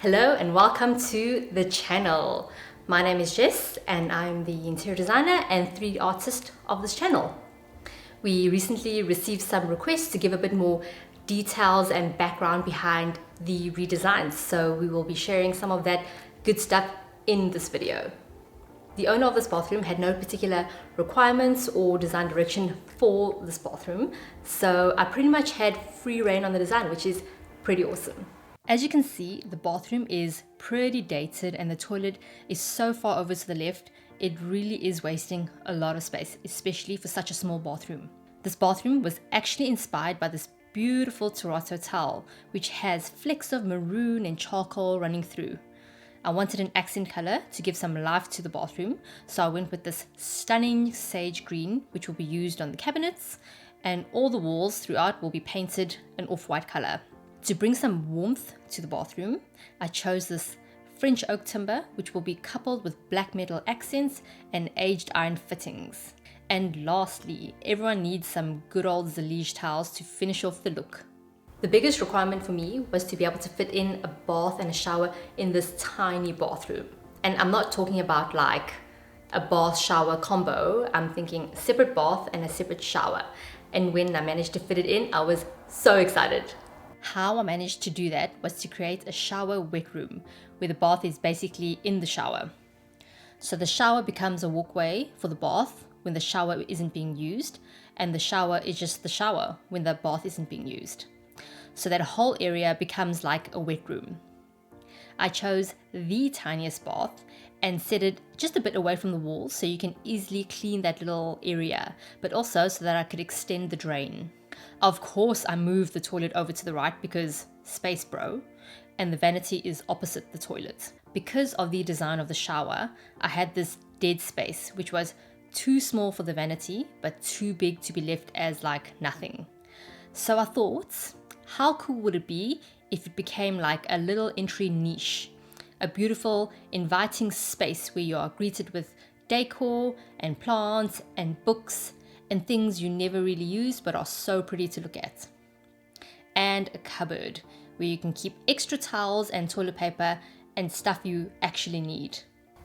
Hello and welcome to the channel. My name is Jess and I'm the interior designer and 3D artist of this channel. We recently received some requests to give a bit more details and background behind the redesigns, so we will be sharing some of that good stuff in this video. The owner of this bathroom had no particular requirements or design direction for this bathroom, so I pretty much had free reign on the design, which is pretty awesome. As you can see, the bathroom is pretty dated and the toilet is so far over to the left, it really is wasting a lot of space, especially for such a small bathroom. This bathroom was actually inspired by this beautiful terrazzo tile, which has flecks of maroon and charcoal running through. I wanted an accent color to give some life to the bathroom, so I went with this stunning sage green, which will be used on the cabinets, and all the walls throughout will be painted an off-white color. To bring some warmth to the bathroom, I chose this French oak timber, which will be coupled with black metal accents and aged iron fittings. And lastly, everyone needs some good old zellige tiles to finish off the look. The biggest requirement for me was to be able to fit in a bath and a shower in this tiny bathroom. And I'm not talking about like a bath shower combo, I'm thinking a separate bath and a separate shower. And when I managed to fit it in, I was so excited. How I managed to do that was to create a shower wet room where the bath is basically in the shower. So the shower becomes a walkway for the bath when the shower isn't being used, and the shower is just the shower when the bath isn't being used. So that whole area becomes like a wet room. I chose the tiniest bath and set it just a bit away from the wall so you can easily clean that little area, but also so that I could extend the drain. Of course, I moved the toilet over to the right because space bro, and the vanity is opposite the toilet. Because of the design of the shower, I had this dead space, which was too small for the vanity, but too big to be left as like nothing. So I thought, how cool would it be if it became like a little entry niche, a beautiful, inviting space where you are greeted with decor and plants and books and things you never really use but are so pretty to look at. And a cupboard where you can keep extra towels and toilet paper and stuff you actually need.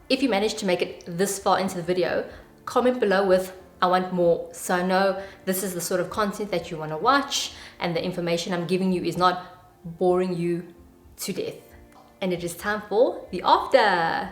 If you managed to make it this far into the video, comment below with I want more, so I know this is the sort of content that you want to watch and the information I'm giving you is not boring you to death. And it is time for the after.